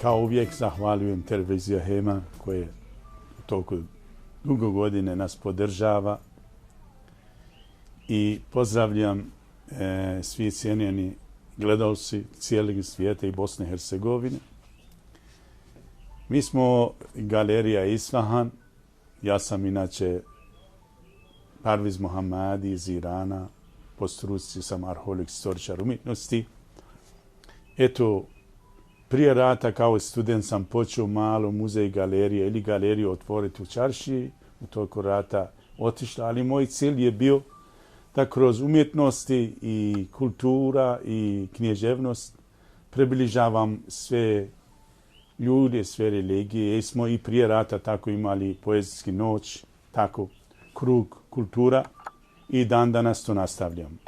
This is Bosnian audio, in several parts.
Kao uvijek zahvaljujem televizija Hema koje toliko dugo godine nas podržava i pozdravljam svi cijenjeni gledalci cijelog svijeta i Bosne i Hercegovine. Mi smo Galerija Isfahan. Ja sam inače Parviz Mohammadi iz Irana. Po struci sam arheolog, istoričar umjetnosti. Eto, prije rata kao student sam počeo malo muzej galerije ili galeriju otvoriti u Čaršiji. U toliko rata otišla, ali moj cilj je bio da kroz umjetnosti i kultura i književnost približavam sve ljude, sve religije. Jer smo i prije rata tako imali poezijski noć, tako krug kultura i dan danas to nastavljam.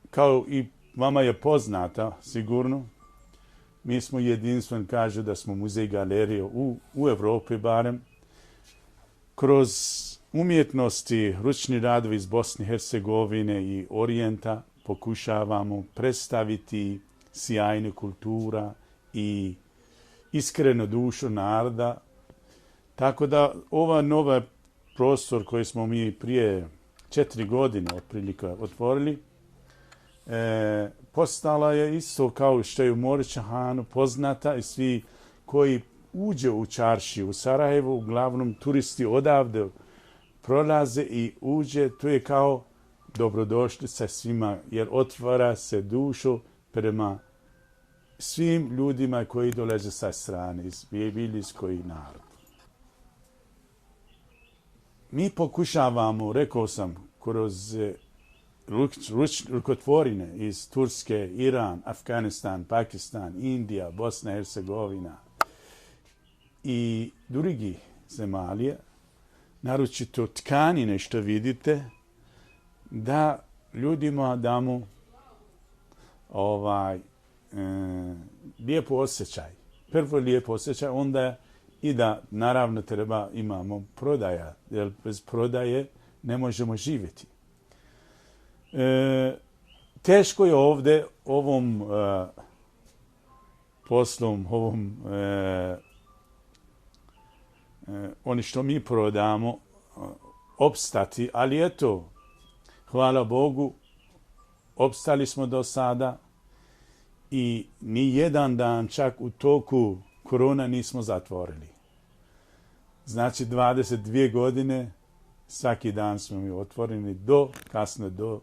Kao i vama je poznata, sigurno, mi smo jedinstven, kažu da smo muzej galerije u Evropi barem. Kroz umjetnosti, ručni radovi iz Bosne i Hercegovine i Orijenta pokušavamo predstaviti sjajnu kultura i iskrenu dušu naroda. Tako da ova nova prostor koji smo mi prije 4 godine otprilike otvorili, postala je isto kao što je u Moričahanu poznata i svi koji uđe u Čaršiju u Sarajevu, uglavnom turisti odavde prolaze i uđe, to je kao dobrodošli sa svima, jer otvara se dušu prema svim ljudima koji dolaze sa strane, iz bilijskoj narod. Mi pokušavamo, rekao sam, kroz rukotvorine iz Turske, Iran, Afganistan, Pakistan, Indija, Bosna i Hercegovina i drugih zemalja, naročito tkanine što vidite, da ljudima damo lijepo osjećaj. Prvo lijepo osjećaj, onda i da naravno imamo prodaja, jer bez prodaje ne možemo živjeti. Teško je ovdje ovom poslom, oni što mi prodamo, opstati, ali eto, hvala Bogu, opstali smo do sada i ni jedan dan čak u toku korona nismo zatvorili. Znači 22 godine, svaki dan smo mi otvoreni kasno do